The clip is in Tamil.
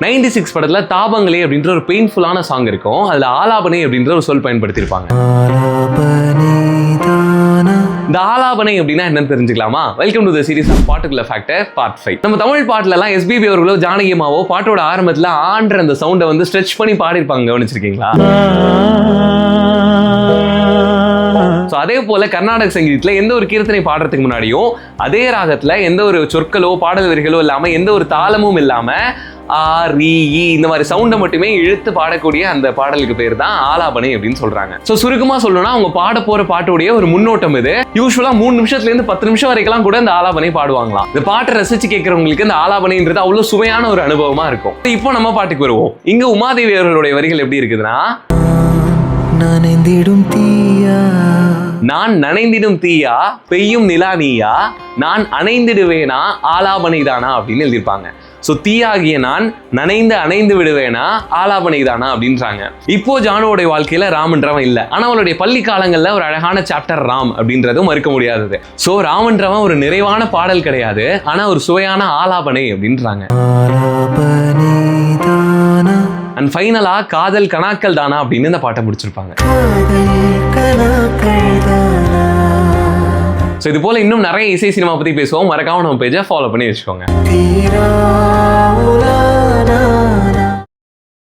96 படத்துல தாபங்களே அப்படின்ற ஒரு பெயின்ஃபுல்லான சாங் இருக்கும். அதுல ஆலாபனை அப்படின்ற ஒரு சொல் பயன்படுத்தியிருப்பாங்க. இந்த ஆலாபனை அப்படின்னா என்னன்னு தெரிஞ்சுக்கலாமா? Welcome to the series of பாட்டுக்குள்ள ஃபேக்டர் பார்ட் 5. நம்ம தமிழ் பாட்டுல எல்லாம் எஸ்பிபி அவர்களோ ஜானகி அம்மாவோ பாட்டோட ஆரம்பத்துல ஆன்ற அந்த சவுண்டை வந்து ஸ்ட்ரெச் பண்ணி பாடிருப்பாங்க, கவனிச்சிருக்கீங்களா? அதே போல கர்நாடக சங்கீதத்துல எந்த ஒரு கீர்த்தனை பாடுறதுக்கு முன்னாடியும் அதே ராகத்துல எந்த ஒரு சொற்களோ பாடல் வரிகளோ இல்லாம எந்த ஒரு தாளமும் இல்லாம இந்த மாதிரி சவுண்டை மட்டுமே இழுத்து பாடக்கூடிய அந்த பாடலுக்கு பேர் தான் ஆலாபனை அப்படின்னு சொல்றாங்க. சோ சுருக்கமா சொல்லணும்னா அவங்க பாட போற பாட்டுடைய ஒரு முன்னோட்டம் இது. யூஸ்வலா 3 நிமிஷத்துல இருந்து 10 நிமிஷம் வரைக்கும் கூட இந்த ஆலாபனை பாடுவாங்களாம். இந்த பாட்டை ரசிச்சு கேட்கறவங்களுக்கு இந்த ஆலாபனைன்றது அவ்வளவு சுவையான ஒரு அனுபவமா இருக்கும். இப்போ நம்ம பாட்டுக்கு வருவோம். இங்க உமாதேவி அவர்களுடைய வரிகள் எப்படி இருக்குதுன்னா, நான் நனைந்திடும் தீயா பெய்யும் நிலா நீயா, நான் அணைந்திடுவேனா ஆலாபனை தானா அப்படின்னு எழுதியிருப்பாங்க. சோ தீயாகிய நான் அணைந்து விடுவேனா ஆலாபனை தானா அப்படின்றாங்க. இப்போ ஜானுவோட வாழ்க்கையில ராமன்றவன் இல்ல, ஆனா அவளுடைய பள்ளி காலங்கள்ல ஒரு அழகான சாப்டர் ராம் அப்படின்றதும் மறுக்க முடியாதது. சோ ராமன்றவன் ஒரு நிறைவான பாடல் கிடையாது, ஆனா ஒரு சுவையான ஆலாபனை அப்படின்றாங்க. அண்ட் ஃபைனலா காதல் கனாக்கள் தானா அப்படின்னு இந்த பாட்டை முடிச்சிருப்பாங்க. ஸோ இது போல இன்னும் நிறைய இசை சினிமா பத்தி பேசுவோம். மறக்காம நம்ம பேஜை ஃபாலோ பண்ணி வச்சுக்கோங்க.